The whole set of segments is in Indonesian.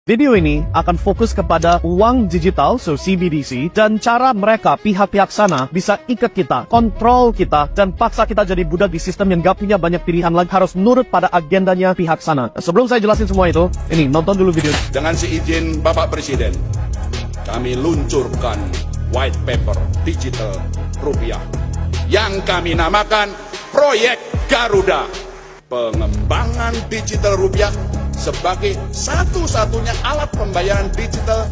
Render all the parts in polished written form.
Video ini akan fokus kepada uang digital, so CBDC, dan cara mereka, pihak-pihak sana, bisa ikat kita, kontrol kita, dan paksa kita jadi budak di sistem yang gak punya banyak pilihan lagi, harus nurut pada agendanya pihak sana. Sebelum saya jelasin semua itu, ini, nonton dulu video. Dengan seizin Bapak Presiden, kami luncurkan white paper digital rupiah yang kami namakan Proyek Garuda. Pengembangan digital rupiah sebagai satu-satunya alat pembayaran digital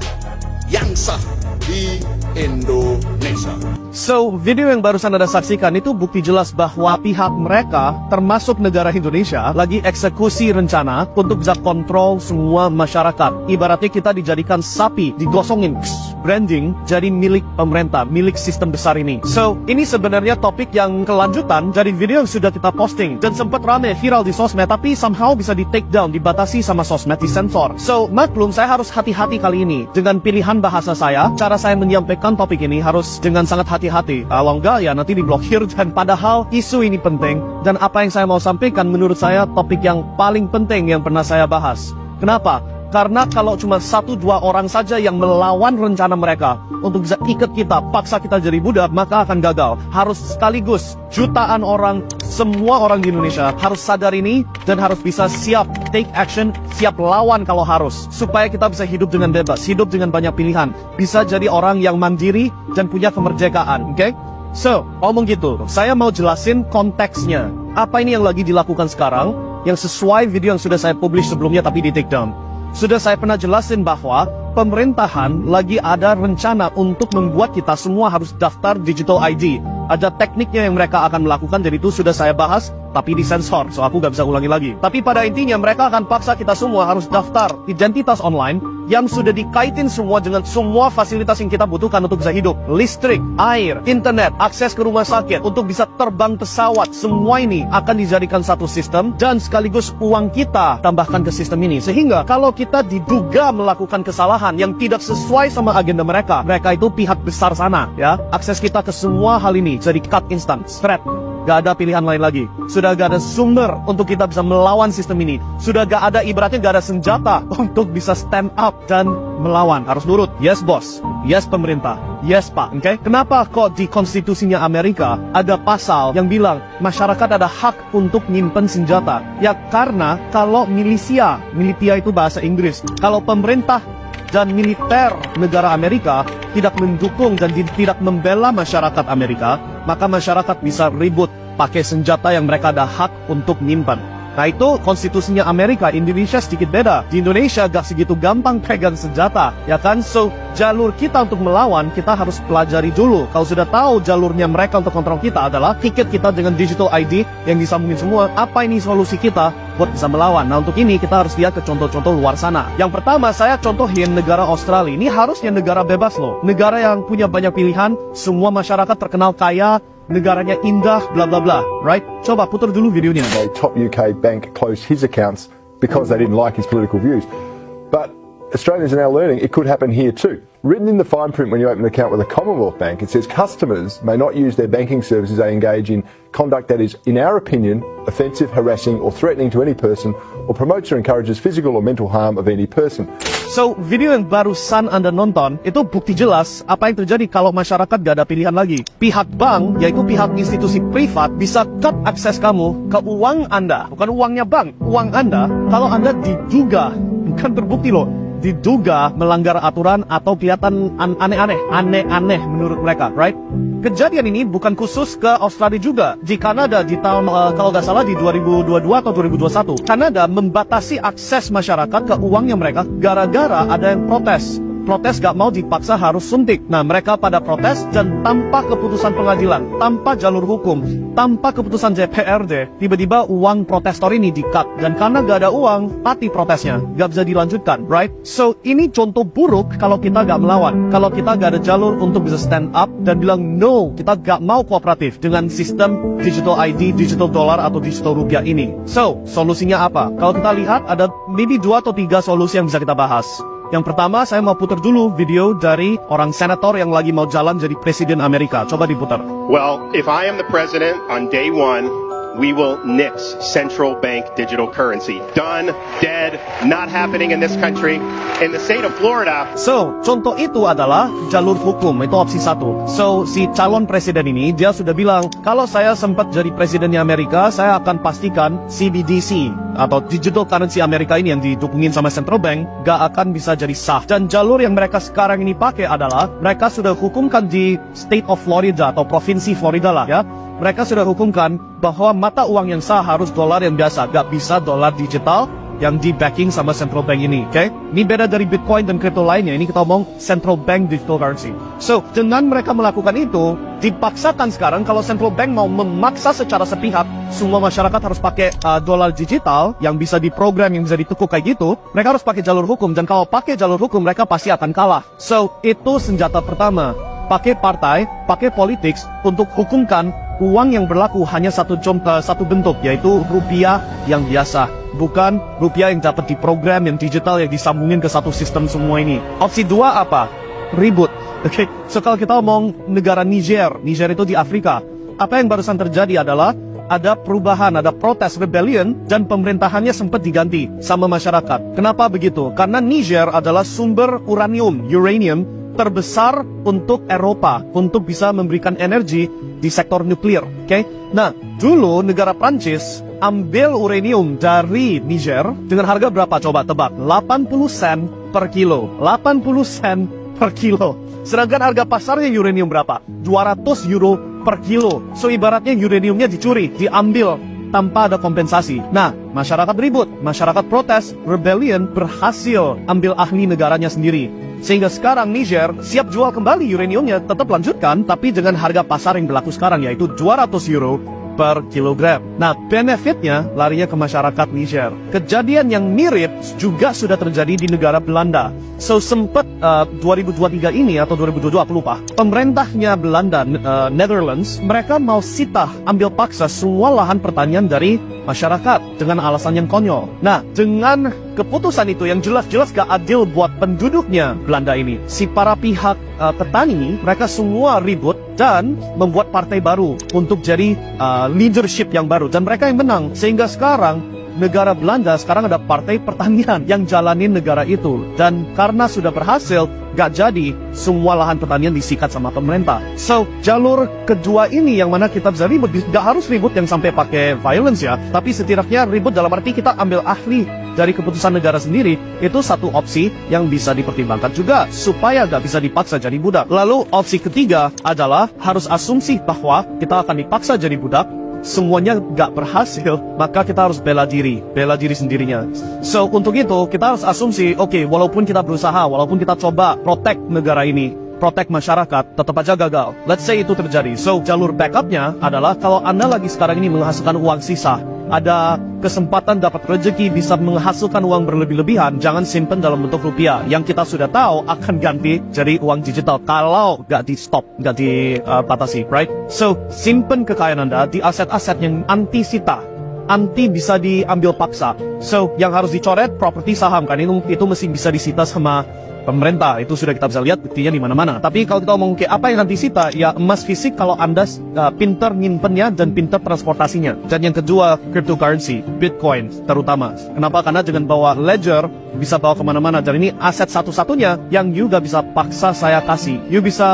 yang sah di Indonesia. So, video yang barusan Anda saksikan itu bukti jelas bahwa pihak mereka, termasuk negara Indonesia, lagi eksekusi rencana untuk bisa kontrol semua masyarakat. Ibaratnya kita dijadikan sapi, digosongin, branding, jadi milik pemerintah, milik sistem besar ini. So, ini sebenarnya topik yang kelanjutan dari video yang sudah kita posting, dan sempat rame viral di sosmed, tapi somehow bisa di take down, dibatasi sama sosmed, disensor. So, maklum saya harus hati-hati kali ini, dengan pilihan bahasa saya, cara saya menyampaikan topik ini harus dengan sangat hati-hati. Kalau enggak ya nanti diblokir. Dan padahal isu ini penting, dan apa yang saya mau sampaikan menurut saya topik yang paling penting yang pernah saya bahas. Kenapa? Karena kalau cuma 1-2 orang saja yang melawan rencana mereka untuk bisa ikat kita, paksa kita jadi budak, maka akan gagal. Harus sekaligus jutaan orang, semua orang di Indonesia harus sadar ini dan harus bisa siap take action, siap lawan kalau harus, supaya kita bisa hidup dengan bebas, hidup dengan banyak pilihan, bisa jadi orang yang mandiri dan punya kemerdekaan. Oke? So, ngomong gitu, saya mau jelasin konteksnya. Apa ini yang lagi dilakukan sekarang, yang sesuai video yang sudah saya publish sebelumnya tapi di take down. Sudah saya pernah jelasin bahwa pemerintahan lagi ada rencana untuk membuat kita semua harus daftar digital ID. Ada tekniknya yang mereka akan melakukan, jadi itu sudah saya bahas, tapi disensor, so aku gak bisa ulangi lagi. Tapi pada intinya mereka akan paksa kita semua harus daftar identitas online yang sudah dikaitin semua dengan semua fasilitas yang kita butuhkan untuk bisa hidup. Listrik, air, internet, akses ke rumah sakit, untuk bisa terbang pesawat, semua ini akan dijadikan satu sistem dan sekaligus uang kita tambahkan ke sistem ini. Sehingga kalau kita diduga melakukan kesalahan yang tidak sesuai sama agenda mereka, mereka itu pihak besar sana, ya, akses kita ke semua hal ini jadi cut instan, threat. Gak ada pilihan lain lagi. Sudah gak ada sumber untuk kita bisa melawan sistem ini. Sudah gak ada, ibaratnya gak ada senjata untuk bisa stand up dan melawan. Harus nurut. Yes bos, yes pemerintah, yes pak. Oke? Kenapa kok di konstitusinya Amerika ada pasal yang bilang masyarakat ada hak untuk nyimpen senjata? Ya karena kalau militia itu bahasa Inggris, kalau pemerintah dan militer negara Amerika tidak mendukung dan tidak membela masyarakat Amerika, maka masyarakat bisa ribut pakai senjata yang mereka ada hak untuk nyimpan. Nah itu konstitusinya Amerika. Indonesia sedikit beda. Di Indonesia gak segitu gampang pegang senjata, ya kan? So, jalur kita untuk melawan, kita harus pelajari dulu. Kalau sudah tahu jalurnya mereka untuk kontrol kita adalah tiket kita dengan digital ID yang disambungin semua, apa ini solusi kita buat bisa melawan? Nah untuk ini kita harus lihat ke contoh-contoh luar sana. Yang pertama saya contohin negara Australia. Ini harusnya negara bebas loh. Negara yang punya banyak pilihan, semua masyarakat terkenal kaya, negaranya indah, bla bla bla, right? Coba putar dulu videonya. A top UK bank closed his accounts because they didn't like his political views. But Australians are now learning it could happen here too. Written in the fine print when you open an account with a Commonwealth Bank, it says customers may not use their banking services they engage in conduct that is, in our opinion, offensive, harassing or threatening to any person or promotes or encourages physical or mental harm of any person. So, video yang barusan Anda nonton, itu bukti jelas apa yang terjadi kalau masyarakat gak ada pilihan lagi. Pihak bank, yaitu pihak institusi privat, bisa cut akses kamu ke uang Anda. Bukan uangnya bank, uang Anda, kalau Anda diduga, bukan terbukti loh, diduga melanggar aturan atau kelihatan aneh-aneh menurut mereka, right? Kejadian ini bukan khusus ke Australia juga. Di Kanada di tahun, kalau nggak salah di 2022 atau 2021, Kanada membatasi akses masyarakat ke uangnya mereka gara-gara ada yang protes. Protes gak mau dipaksa harus suntik. Nah mereka pada protes dan tanpa keputusan pengadilan, tanpa jalur hukum, tanpa keputusan DPRD, tiba-tiba uang protestor ini di-cut. Dan karena gak ada uang, mati protesnya, gak bisa dilanjutkan, right? So ini contoh buruk kalau kita gak melawan, kalau kita gak ada jalur untuk bisa stand up dan bilang no, kita gak mau kooperatif dengan sistem digital ID, digital dollar atau digital rupiah ini. So solusinya apa? Kalau kita lihat ada maybe 2 atau 3 solusi yang bisa kita bahas. Yang pertama, saya mau putar dulu video dari orang senator yang lagi mau jalan jadi presiden Amerika. Coba diputar. Well, if I am the president on day one, we will nix central bank digital currency. Done, dead, not happening in this country. In the state of Florida, So, contoh itu adalah jalur hukum, itu opsi satu. So, si calon presiden ini, dia sudah bilang, kalau saya sempat jadi presidennya Amerika, saya akan pastikan CBDC, atau digital currency Amerika ini yang didukungin sama central bank, gak akan bisa jadi sah. Dan jalur yang mereka sekarang ini pakai adalah, mereka sudah hukumkan di state of Florida, atau provinsi Florida lah ya, mereka sudah hukumkan bahwa mata uang yang sah harus dolar yang biasa, gak bisa dolar digital yang di backing sama central bank ini, oke? Ini beda dari Bitcoin dan kripto lainnya, ini kita omong central bank digital currency. So, dengan mereka melakukan itu, dipaksakan sekarang kalau central bank mau memaksa secara sepihak, semua masyarakat harus pakai dolar digital yang bisa diprogram, yang bisa ditekuk kayak gitu, mereka harus pakai jalur hukum, dan kalau pakai jalur hukum, mereka pasti akan kalah. So, itu senjata pertama. Pakai partai, pakai politik untuk hukumkan uang yang berlaku hanya satu bentuk, yaitu rupiah yang biasa, bukan rupiah yang dapat diprogram, yang digital, yang disambungin ke satu sistem semua ini. Opsi dua apa? Ribut. Oke, so kalau kita omong negara Niger itu di Afrika, apa yang barusan terjadi adalah ada perubahan, ada protes, rebellion, dan pemerintahannya sempat diganti sama masyarakat. Kenapa begitu? Karena Niger adalah sumber uranium terbesar untuk Eropa, untuk bisa memberikan energi di sektor nuklir, oke? Nah, dulu negara Prancis ambil uranium dari Niger dengan harga berapa? Coba tebak, 80 sen per kilo. 80 sen per kilo. Sedangkan harga pasarnya uranium berapa? 200 euro per kilo. So, ibaratnya uraniumnya dicuri, diambil tanpa ada kompensasi. Nah, masyarakat ribut, masyarakat protes, rebellion, berhasil ambil ahli negaranya sendiri. Sehingga sekarang Niger siap jual kembali uraniumnya, tetap lanjutkan, tapi dengan harga pasar yang berlaku sekarang, yaitu 200 euro per kilogram. Nah, benefitnya larinya ke masyarakat Niger. Kejadian yang mirip juga sudah terjadi di negara Belanda. So, sempat 2023 ini atau 2022, aku lupa, pemerintahnya Belanda, Netherlands, mereka mau sitah, ambil paksa semua lahan pertanian dari masyarakat dengan alasan yang konyol. Nah, dengan keputusan itu yang jelas-jelas gak adil buat penduduknya Belanda ini, si para pihak petani, mereka semua ribut dan membuat partai baru untuk jadi leadership yang baru, dan mereka yang menang. Sehingga sekarang negara Belanda sekarang ada partai pertanian yang jalanin negara itu, dan karena sudah berhasil, gak jadi semua lahan pertanian disikat sama pemerintah. So, jalur kedua ini yang mana kita bisa ribut, gak harus ribut yang sampai pakai violence ya, tapi setidaknya ribut dalam arti kita ambil ahli dari keputusan negara sendiri, itu satu opsi yang bisa dipertimbangkan juga, supaya gak bisa dipaksa jadi budak. Lalu opsi ketiga adalah harus asumsi bahwa kita akan dipaksa jadi budak, semuanya gak berhasil, maka kita harus bela diri sendirinya. So, untuk itu, kita harus asumsi, oke, walaupun kita berusaha, walaupun kita coba protect negara ini, protect masyarakat, tetap aja gagal. Let's say itu terjadi. So, jalur backupnya adalah, kalau Anda lagi sekarang ini menghasilkan uang sisa, ada kesempatan dapat rezeki bisa menghasilkan uang berlebih-lebihan, jangan simpen dalam bentuk rupiah, yang kita sudah tahu akan ganti jadi uang digital kalau gak di stop, gak dibatasi, right? So, simpen kekayaan Anda di aset-aset yang anti sita, anti bisa diambil paksa. So, yang harus dicoret properti saham, kan itu mesti bisa disita sama pemerintah. Itu sudah kita bisa lihat buktinya di mana-mana. Tapi kalau kita ngomong apa yang nanti sita, ya emas fisik kalau Anda pinter nyimpennya dan pinter transportasinya. Dan yang kedua, cryptocurrency, Bitcoin terutama. Kenapa? Karena dengan bawa ledger bisa bawa kemana-mana, dan ini aset satu-satunya yang you gak bisa paksa saya kasih. You bisa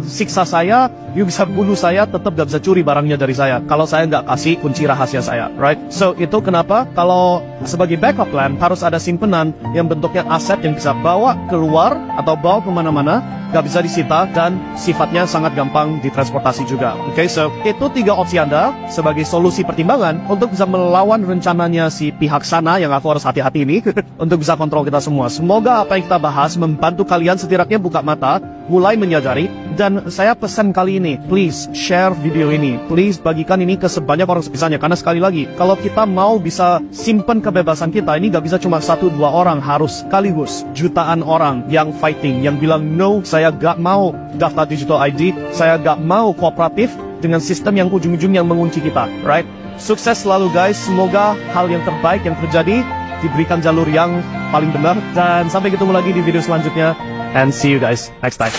siksa saya, you bisa bunuh saya, tetap gak bisa curi barangnya dari saya kalau saya gak kasih kunci rahasia saya, right? So, itu kenapa kalau sebagai backup plan harus ada simpenan yang bentuknya aset yang bisa bawa keluar atau bawa kemana-mana, gak bisa disita, dan sifatnya sangat gampang ditransportasi juga. Oke, so itu 3 opsi Anda sebagai solusi pertimbangan untuk bisa melawan rencananya si pihak sana yang aku harus hati-hati ini untuk bisa kontrol kita semua. Semoga apa yang kita bahas membantu kalian setidaknya buka mata, mulai menyadari. Dan saya pesan kali ini, please share video ini, please bagikan ini ke sebanyak orang sebisanya. Karena sekali lagi, kalau kita mau bisa simpan kebebasan kita, ini gak bisa cuma 1-2 orang, harus sekaligus jutaan orang yang fighting, yang bilang no, saya gak mau daftar digital ID, saya gak mau kooperatif dengan sistem yang ujung-ujungnya mengunci kita, right? Sukses selalu guys, semoga hal yang terbaik yang terjadi diberikan jalur yang paling benar, dan sampai ketemu lagi di video selanjutnya, and see you guys next time.